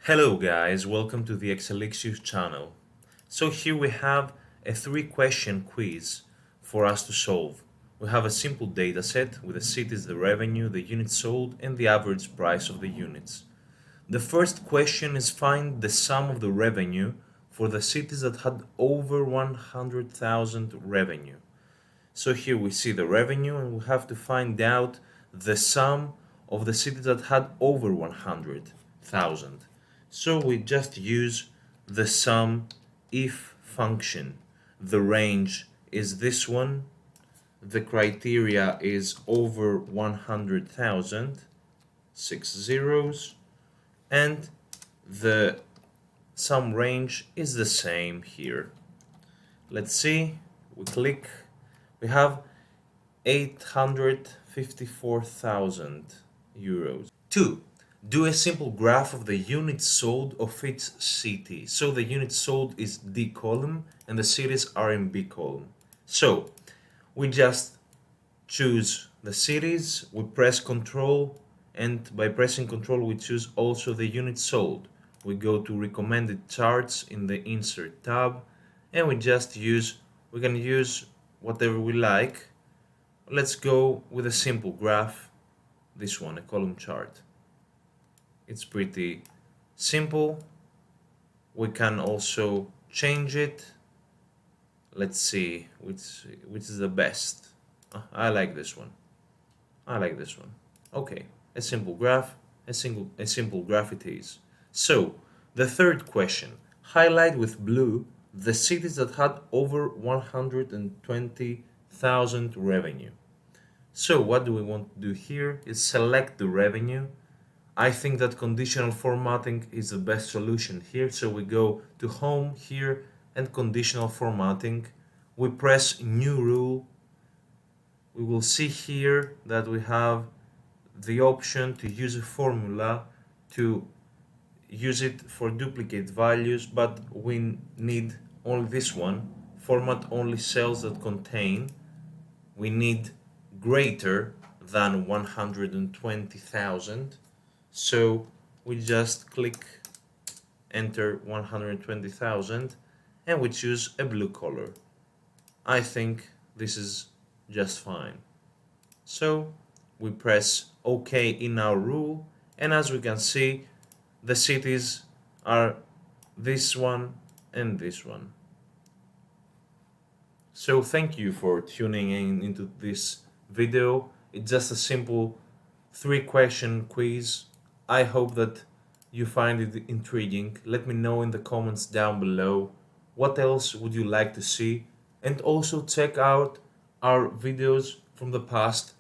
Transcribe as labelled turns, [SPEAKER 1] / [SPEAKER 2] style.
[SPEAKER 1] Hello guys, welcome to the EXCELIXIOUS channel. So here we have a 3-question quiz for us to solve. We have a simple data set with the cities, the revenue, the units sold, and the average price of the units. The first question is find the sum of the revenue for the cities that had over 100,000 revenue. So here we see the revenue and we have to find out the sum of the cities that had over 100,000. So we just use the sum if function. The range is this one. The criteria is over 100,000, 6 zeros, and the sum range is the same here. Let's see, we click, we have 854,000 euros. 2. Do a simple graph of the units sold of each city. So the units sold is D column and the cities are in B column. So we just choose the cities, we press Control, and by pressing Control we choose also the units sold. We go to recommended charts in the Insert tab and we can use whatever we like. Let's go with a simple graph, this one, a column chart. It's pretty simple. We can also change it. Let's see which is the best. I like this one. I like this one. Okay, a simple graph, a simple graph it is. So, the third question, highlight with blue the cities that had over 120,000 revenue. So what do we want to do here is select the revenue. I think that conditional formatting is the best solution here. So we go to home here and conditional formatting. We press new rule. We will see here that we have the option to use a formula to use it for duplicate values, but we need only this one. Format only cells that contain. We need greater than 120,000. So we just click enter 120,000 and we choose a blue color. I think this is just fine. So we press OK in our rule, and as we can see, the cities are this one and this one. So thank you for tuning in into this video. It's just a simple 3-question quiz. I hope that you find it intriguing. Let me know in the comments down below what else would you like to see, and also check out our videos from the past